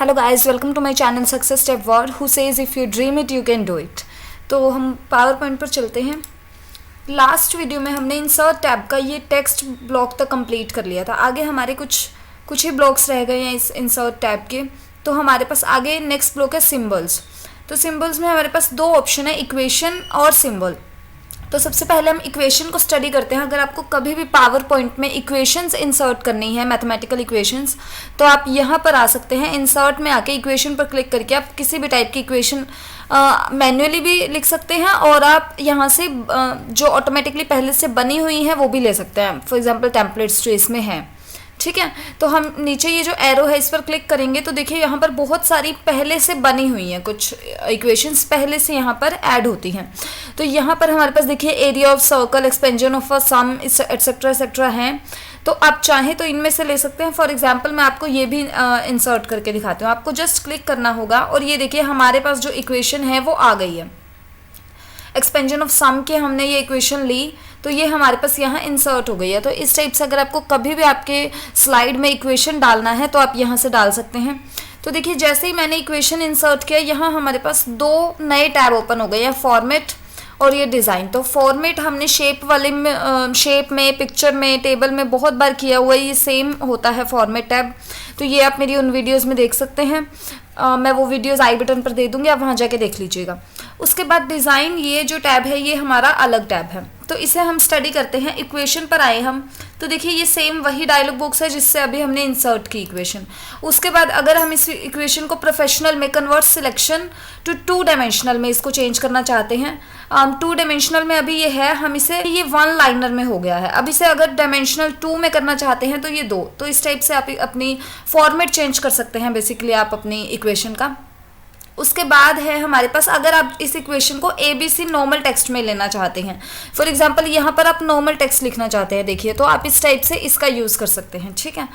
Hello guys, welcome to my channel success step word who says if you dream it you can do it. तो हम power point पर चलते हैं। Last video में हमने insert tab का ये टेक्स्ट ब्लॉक तक कंप्लीट कर लिया था। आगे हमारे कुछ ही ब्लॉक्स रह गए हैं इस इंसर्ट टैब के। तो हमारे पास आगे नेक्स्ट ब्लॉक है सिम्बल्स। तो सिम्बल्स में हमारे पास दो ऑप्शन है, इक्वेशन और सिम्बल। तो सबसे पहले हम इक्वेशन को स्टडी करते हैं। अगर आपको कभी भी पावर पॉइंट में इक्वेशंस इंसर्ट करनी है, मैथमेटिकल इक्वेशंस, तो आप यहाँ पर आ सकते हैं। इंसर्ट में आके इक्वेशन पर क्लिक करके आप किसी भी टाइप की इक्वेशन मैन्युअली भी लिख सकते हैं और आप यहाँ से जो ऑटोमेटिकली पहले से बनी हुई है वो भी ले सकते हैं। फॉर एग्जाम्पल टेम्पलेट्स जो इसमें हैं, ठीक है। तो हम नीचे ये जो एरो है इस पर क्लिक करेंगे तो देखिए यहाँ पर बहुत सारी पहले से बनी हुई हैं, कुछ इक्वेशंस पहले से यहाँ पर ऐड होती हैं। तो यहाँ पर हमारे पास देखिए area of circle, expansion of a sum, etcetera etcetera हैं। तो आप चाहें तो इनमें से ले सकते हैं। फॉर एग्जांपल मैं आपको ये भी इंसर्ट करके दिखाती हूँ। आपको जस्ट क्लिक करना होगा और ये देखिए हमारे पास जो इक्वेशन है वो आ गई है। एक्सपेंजन ऑफ सम के हमने ये इक्वेशन ली तो ये हमारे पास यहाँ इंसर्ट हो गई है। तो इस टाइप से अगर आपको कभी भी आपके स्लाइड में इक्वेशन डालना है तो आप यहाँ से डाल सकते हैं। तो देखिए जैसे ही मैंने इक्वेशन इंसर्ट किया, यहाँ हमारे पास दो नए टैब ओपन हो गए हैं, फॉर्मेट और ये डिज़ाइन। तो फॉर्मेट हमने शेप वाले में, शेप में, पिक्चर में, टेबल में बहुत बार किया हुआ है। ये सेम होता है फॉर्मेट टैब। तो ये आप मेरी उन वीडियोज़ में देख सकते हैं। मैं वो वीडियोज़ आई बटन पर दे दूँगी, आप वहाँ जाके देख लीजिएगा। उसके बाद डिज़ाइन, ये जो टैब है ये हमारा अलग टैब है। तो इसे हम स्टडी करते हैं। इक्वेशन पर आए हम तो देखिए ये सेम वही डायलॉग बॉक्स है जिससे अभी हमने इंसर्ट की इक्वेशन। उसके बाद अगर हम इस इक्वेशन को प्रोफेशनल में कन्वर्ट सिलेक्शन टू डायमेंशनल में इसको चेंज करना चाहते हैं, 2 डायमेंशनल में अभी ये है, हम इसे ये 1 लाइनर में हो गया है। अब इसे अगर डायमेंशनल 2 में करना चाहते हैं तो ये 2। तो इस टाइप से आप अपनी फॉर्मेट चेंज कर सकते हैं बेसिकली आप अपनी इक्वेशन का। उसके बाद है हमारे पास, अगर आप इस इक्वेशन को ABC नॉर्मल टेक्स्ट में लेना चाहते हैं, फॉर एग्जांपल यहाँ पर आप नॉर्मल टेक्स्ट लिखना चाहते हैं, देखिए तो आप इस टाइप से इसका यूज़ कर सकते हैं, ठीक है।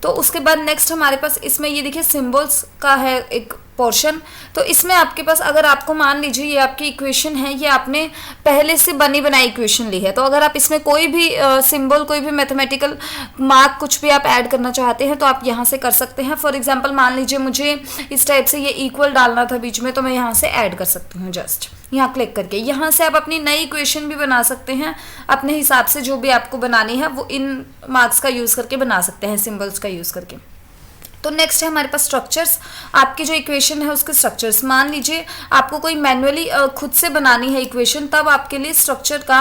तो उसके बाद नेक्स्ट हमारे पास इसमें ये देखिए सिम्बल्स का है एक पोर्शन। तो इसमें आपके पास, अगर आपको मान लीजिए ये आपकी इक्वेशन है, ये आपने पहले से बनी बनाई इक्वेशन ली है, तो अगर आप इसमें कोई भी सिंबल, कोई भी मैथमेटिकल मार्क कुछ भी आप ऐड करना चाहते हैं तो आप यहाँ से कर सकते हैं। फॉर एग्जांपल मान लीजिए मुझे इस टाइप से ये इक्वल डालना था बीच में, तो मैं यहाँ से ऐड कर सकती हूँ जस्ट यहाँ क्लिक करके। यहाँ से आप अपनी नई इक्वेशन भी बना सकते हैं अपने हिसाब से, जो भी आपको बनानी है वो इन मार्क्स का यूज़ करके बना सकते हैं, सिम्बल्स का यूज़ करके। तो नेक्स्ट है हमारे पास स्ट्रक्चर्स। आपकी जो इक्वेशन है उसके स्ट्रक्चर्स, मान लीजिए आपको कोई मैन्युअली खुद से बनानी है इक्वेशन, तब आपके लिए स्ट्रक्चर का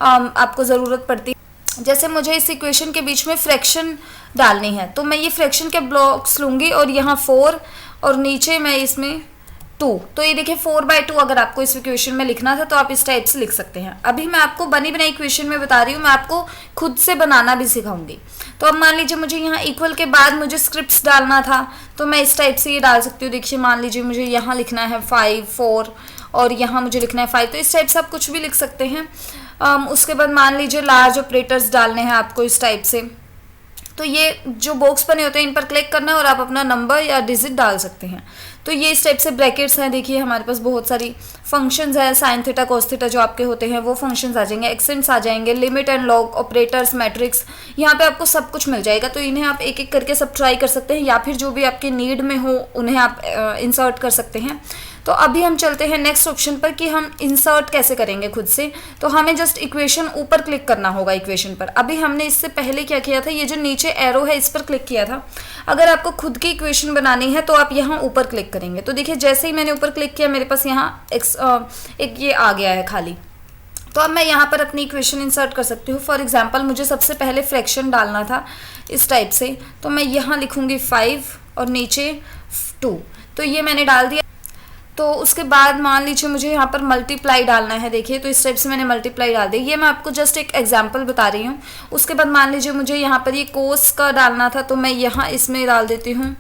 आपको ज़रूरत पड़ती है। जैसे मुझे इस इक्वेशन के बीच में फ्रैक्शन डालनी है तो मैं ये फ्रैक्शन के ब्लॉक्स लूँगी और यहाँ 4 और नीचे मैं इसमें 2। तो ये देखिए 4/2 अगर आपको इस इक्वेशन में लिखना था तो आप इस टाइप से लिख सकते हैं। अभी मैं आपको बनी बनाई इक्वेशन में बता रही हूँ, मैं आपको खुद से बनाना भी सिखाऊंगी। तो अब मान लीजिए मुझे यहाँ इक्वल के बाद मुझे स्क्रिप्ट्स डालना था तो मैं इस टाइप से ये डाल सकती हूँ। देखिए मान लीजिए मुझे यहाँ लिखना है 5, 4 और यहाँ मुझे लिखना है 5। तो इस टाइप से आप कुछ भी लिख सकते हैं। उसके बाद मान लीजिए लार्ज ऑपरेटर्स डालने हैं आपको इस टाइप से। तो ये जो बॉक्स बने होते हैं इन पर क्लिक करना है और आप अपना नंबर या डिजिट डाल सकते हैं। तो ये इस टाइप से ब्रैकेट्स हैं। देखिए हमारे पास बहुत सारी फंक्शंस है, साइन थीटा, कोस थीटा जो आपके होते हैं वो फंक्शंस आ जाएंगे, एक्सेंट्स आ जाएंगे, limit and log, operators, matrix, यहाँ पे आपको सब कुछ मिल जाएगा। तो इन्हें आप एक एक करके सब ट्राई कर सकते हैं या फिर जो भी आपके नीड में हो उन्हें आप इंसर्ट कर सकते हैं। तो अभी हम चलते हैं नेक्स्ट ऑप्शन पर कि हम इंसर्ट कैसे करेंगे खुद से। तो हमें जस्ट इक्वेशन ऊपर क्लिक करना होगा इक्वेशन पर। अभी हमने इससे पहले क्या किया था, ये जो नीचे एरो है इस पर क्लिक किया था। अगर आपको खुद की इक्वेशन बनानी है तो आप यहाँ ऊपर क्लिक करेंगे। तो देखिए जैसे ही मैंने ऊपर क्लिक किया मेरे पास यहाँ एक ये आ गया है खाली। तो अब मैं यहाँ पर अपनी इक्वेशन इंसर्ट कर सकती हूँ। फॉर एग्जांपल मुझे सबसे पहले फ्रैक्शन डालना था इस टाइप से, तो मैं यहाँ लिखूँगी 5 और नीचे 2। तो ये मैंने डाल दिया। तो उसके बाद मान लीजिए मुझे यहाँ पर मल्टीप्लाई डालना है, देखिए तो इस टाइप से मैंने मल्टीप्लाई डाल दी। ये मैं आपको जस्ट एक एग्जांपल बता रही हूँ। उसके बाद मान लीजिए मुझे यहाँ पर ये कोस का डालना था तो मैं यहाँ इसमें डाल देती हूँ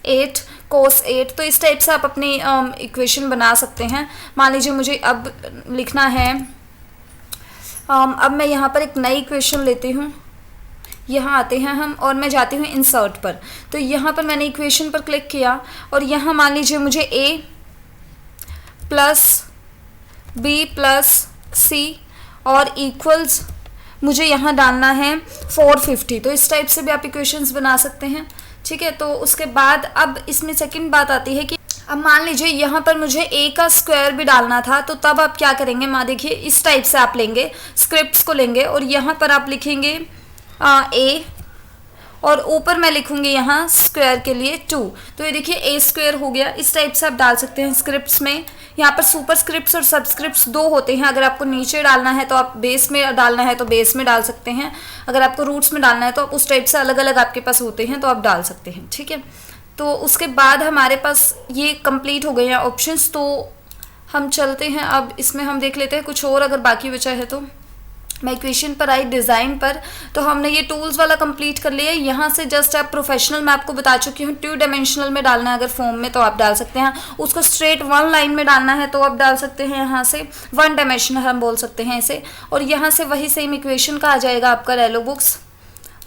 8 कोस 8। तो इस टाइप से आप अपनी इक्वेशन बना सकते हैं। मान लीजिए मुझे अब लिखना है, अब मैं यहाँ पर एक नई इक्वेशन लेती हूँ। यहाँ आते हैं हम और मैं जाती हूँ इंसर्ट पर। तो यहाँ पर मैंने इक्वेशन पर क्लिक किया और यहाँ मान लीजिए मुझे A + B + C और इक्वल्स मुझे यहाँ डालना है 450। तो इस टाइप से भी आप इक्वेशंस बना सकते हैं, ठीक है। तो उसके बाद अब इसमें सेकंड बात आती है कि अब मान लीजिए यहाँ पर मुझे a का स्क्वायर भी डालना था, तो तब आप क्या करेंगे, माँ देखिए इस टाइप से आप लेंगे, स्क्रिप्ट्स को लेंगे और यहाँ पर आप लिखेंगे a और ऊपर मैं लिखूंगी यहाँ स्क्वायर के लिए 2। तो ये देखिए a स्क्वायर हो गया। इस टाइप से आप डाल सकते हैं स्क्रिप्ट्स में। यहाँ पर सुपर स्क्रिप्ट्स और सबस्क्रिप्ट्स दो होते हैं। अगर आपको नीचे डालना है तो आप बेस में डालना है तो बेस में डाल सकते हैं, अगर आपको रूट्स में डालना है तो आप उस टाइप से अलग अलग आपके पास होते हैं तो आप डाल सकते हैं, ठीक है। तो उसके बाद हमारे पास ये कंप्लीट हो गए हैं ऑप्शंस। तो हम चलते हैं अब इसमें हम देख लेते हैं कुछ और अगर बाकी बचा है। तो मैं इक्वेशन पर आई, डिज़ाइन पर, तो हमने ये टूल्स वाला कंप्लीट कर लिया है। यहाँ से जस्ट आप प्रोफेशनल मैं आपको बता चुकी हूँ, 2 डायमेंशनल में डालना है अगर फॉर्म में तो आप डाल सकते हैं, उसको स्ट्रेट 1 लाइन में डालना है तो आप डाल सकते हैं यहाँ से 1 डायमेंशनल हम बोल सकते हैं इसे। और यहाँ से वही सेम इक्वेशन का आ जाएगा आपका रेलो बुक्स।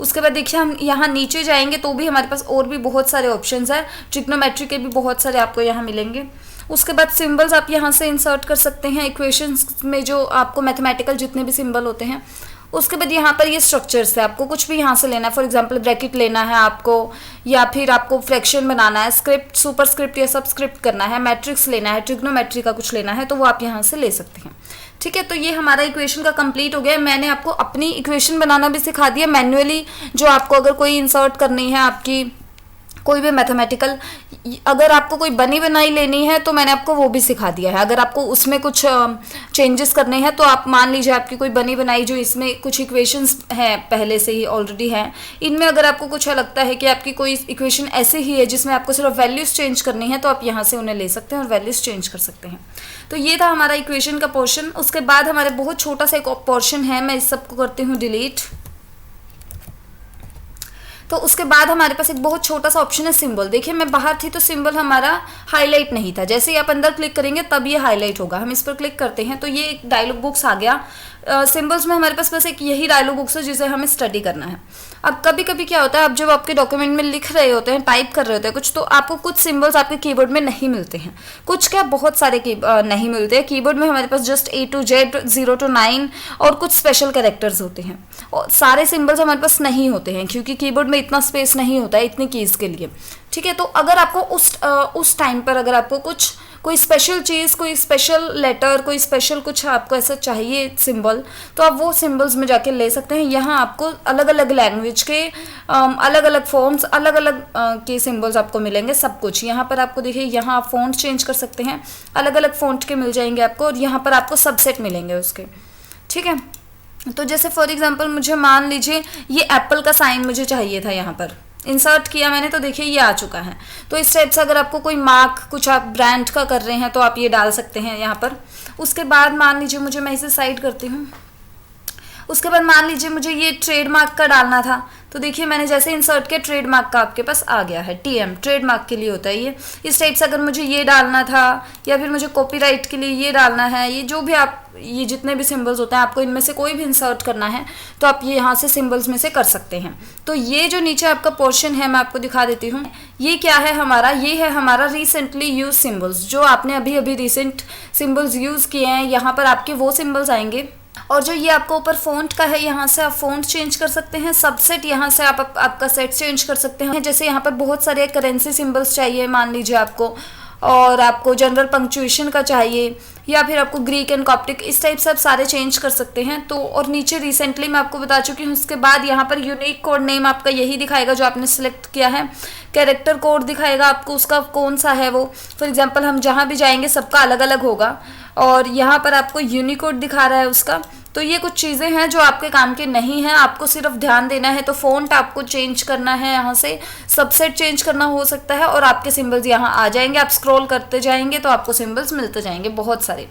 उसके बाद देखिए हम यहाँ नीचे जाएंगे तो भी हमारे पास और भी बहुत सारे ऑप्शंस हैं, ट्रिग्नोमेट्री के भी बहुत सारे आपको यहाँ मिलेंगे। उसके बाद सिंबल्स आप यहाँ से इंसर्ट कर सकते हैं इक्वेशंस में, जो आपको मैथमेटिकल जितने भी सिंबल होते हैं। उसके बाद यहाँ पर ये स्ट्रक्चर्स है, आपको कुछ भी यहाँ से लेना है, फॉर एग्जांपल ब्रैकेट लेना है आपको, या फिर आपको फ्रैक्शन बनाना है, स्क्रिप्ट सुपर स्क्रिप्ट या सबस्क्रिप्ट करना है, मैट्रिक्स लेना है, ट्रिग्नोमेट्री का कुछ लेना है, तो वो आप यहाँ से ले सकते हैं, ठीक है। तो ये हमारा इक्वेशन का कंप्लीट हो गया। मैंने आपको अपनी इक्वेशन बनाना भी सिखा दिया मैन्युअली, जो आपको अगर कोई इंसर्ट करनी है आपकी कोई भी मैथमेटिकल, अगर आपको कोई बनी बनाई लेनी है तो मैंने आपको वो भी सिखा दिया है। अगर आपको उसमें कुछ चेंजेस करने हैं तो आप मान लीजिए आपकी कोई बनी बनाई जो इसमें कुछ इक्वेशंस हैं पहले से ही ऑलरेडी हैं, इनमें अगर आपको कुछ लगता है कि आपकी कोई इक्वेशन ऐसे ही है जिसमें आपको सिर्फ वैल्यूज़ चेंज करनी है तो आप यहाँ से उन्हें ले सकते हैं और वैल्यूज़ चेंज कर सकते हैं। तो ये था हमारा इक्वेशन का पोर्शन। उसके बाद हमारे बहुत छोटा सा एक पोर्शन है, मैं इस सबको करती हूँ डिलीट। तो उसके बाद हमारे पास एक बहुत छोटा सा ऑप्शन है सिंबल। देखिए मैं बाहर थी तो सिंबल हमारा हाईलाइट नहीं था, जैसे ही आप अंदर क्लिक करेंगे तब ये हाईलाइट होगा। हम इस पर क्लिक करते हैं तो ये एक डायलॉग बॉक्स आ गया। सिंबल्स में हमारे पास बस एक यही डायलॉग बॉक्स है जिसे हमें स्टडी करना है। अब कभी कभी क्या होता है, आप जब आपके डॉक्यूमेंट में लिख रहे होते हैं, टाइप कर रहे होते हैं कुछ, तो आपको कुछ सिंबल्स आपके कीबोर्ड में नहीं मिलते हैं, कुछ क्या बहुत सारे नहीं मिलते हैं। कीबोर्ड में हमारे पास just A to Z 0 to 9 और कुछ स्पेशल कैरेक्टर्स होते हैं, और सारे सिंबल्स हमारे पास नहीं होते हैं क्योंकि कीबोर्ड में इतना स्पेस नहीं होता है इतनी कीज़ के लिए, ठीक है। तो अगर आपको उस टाइम पर अगर आपको कोई स्पेशल चीज़, कोई स्पेशल लेटर, कोई स्पेशल कुछ आपको ऐसा चाहिए सिंबल, तो आप वो सिंबल्स में जाके ले सकते हैं। यहाँ आपको अलग अलग लैंग्वेज के अलग अलग फॉर्म्स, अलग अलग के सिंबल्स आपको मिलेंगे, सब कुछ यहाँ पर आपको देखिए। यहाँ आप फ़ॉन्ट चेंज कर सकते हैं, अलग अलग फ़ॉन्ट के मिल जाएंगे आपको, और यहाँ पर आपको सबसेट मिलेंगे उसके, ठीक है। तो जैसे फॉर एग्जांपल मुझे मान लीजिए ये एप्पल का साइन मुझे चाहिए था, यहाँ पर इंसर्ट किया मैंने तो देखिए ये आ चुका है। तो इस टाइप से अगर आपको कोई मार्क कुछ आप ब्रांड का कर रहे हैं तो आप ये डाल सकते हैं यहाँ पर। उसके बाद मान लीजिए मुझे, मैं इसे साइड करती हूँ, उसके बाद मान लीजिए मुझे ये ट्रेडमार्क का डालना था, तो देखिए मैंने जैसे इंसर्ट किया ट्रेडमार्क का आपके पास आ गया है, TM ट्रेडमार्क के लिए होता है ये। इस टाइप से अगर मुझे ये डालना था या फिर मुझे कॉपीराइट के लिए ये डालना है, ये जो भी आप ये जितने भी सिंबल्स होते हैं आपको इनमें से कोई भी इंसर्ट करना है तो आप ये यहाँ से सिंबल्स में से कर सकते हैं। तो ये जो नीचे आपका पोर्शन है मैं आपको दिखा देती हूँ, ये क्या है हमारा, ये है हमारा रिसेंटली यूज सिंबल्स, जो आपने अभी अभी रिसेंट सिंबल्स यूज़ किए हैं, यहाँ पर आपके वो सिंबल्स आएंगे। और जो ये आपको ऊपर फ़ॉन्ट का है, यहाँ से आप फ़ॉन्ट चेंज कर सकते हैं। सबसेट यहाँ से आप आपका सेट चेंज कर सकते हैं। जैसे यहाँ पर बहुत सारे करेंसी सिंबल्स चाहिए मान लीजिए आपको, और आपको जनरल पंक्चुएशन का चाहिए, या फिर आपको ग्रीक एंड कॉप्टिक, इस टाइप से आप सारे चेंज कर सकते हैं। तो और नीचे रिसेंटली मैं आपको बता चुकी हूँ। उसके बाद यहाँ पर यूनिक कोड नेम आपका यही दिखाएगा जो आपने सेलेक्ट किया है। कैरेक्टर कोड दिखाएगा आपको उसका कौन सा है वो, फॉर एग्जांपल हम जहाँ भी जाएंगे सबका अलग अलग होगा, और यहाँ पर आपको यूनिकोड दिखा रहा है उसका। तो ये कुछ चीज़ें हैं जो आपके काम के नहीं हैं, आपको सिर्फ ध्यान देना है। तो फ़ॉन्ट आपको चेंज करना है, यहाँ से सबसेट चेंज करना हो सकता है, और आपके सिंबल्स यहाँ आ जाएंगे। आप स्क्रॉल करते जाएंगे तो आपको सिंबल्स मिलते जाएंगे बहुत सारे,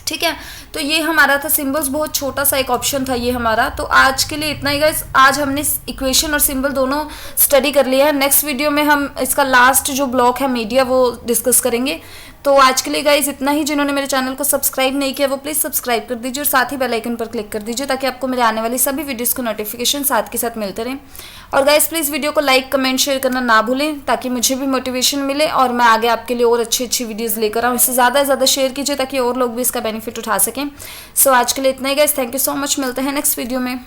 ठीक है। तो ये हमारा था सिंबल्स, बहुत छोटा सा एक ऑप्शन था ये हमारा। तो आज के लिए इतना ही गाइस, आज हमने इक्वेशन और सिंबल दोनों स्टडी कर लिया है। नेक्स्ट वीडियो में हम इसका लास्ट जो ब्लॉक है मीडिया वो डिस्कस करेंगे। तो आज के लिए गाइज इतना ही। जिन्होंने मेरे चैनल को सब्सक्राइब नहीं किया वो प्लीज़ सब्सक्राइब कर दीजिए और साथ ही बेल आइकन पर क्लिक कर दीजिए ताकि आपको मेरे आने वाली सभी वीडियोस को नोटिफिकेशन साथ के साथ मिलते रहें। और गाइज प्लीज़ वीडियो को लाइक कमेंट शेयर करना ना भूलें ताकि मुझे भी मोटिवेशन मिले और मैं आगे आपके लिए और अच्छी अच्छी वीडियोज़ लेकर आऊँ। इससे ज़्यादा से ज़्यादा शेयर कीजिए ताकि और लोग भी इसका बेनिफिट उठा सकें। सो आज के लिए इतना ही guys, thank you so much, मिलते हैं नेक्स्ट वीडियो में।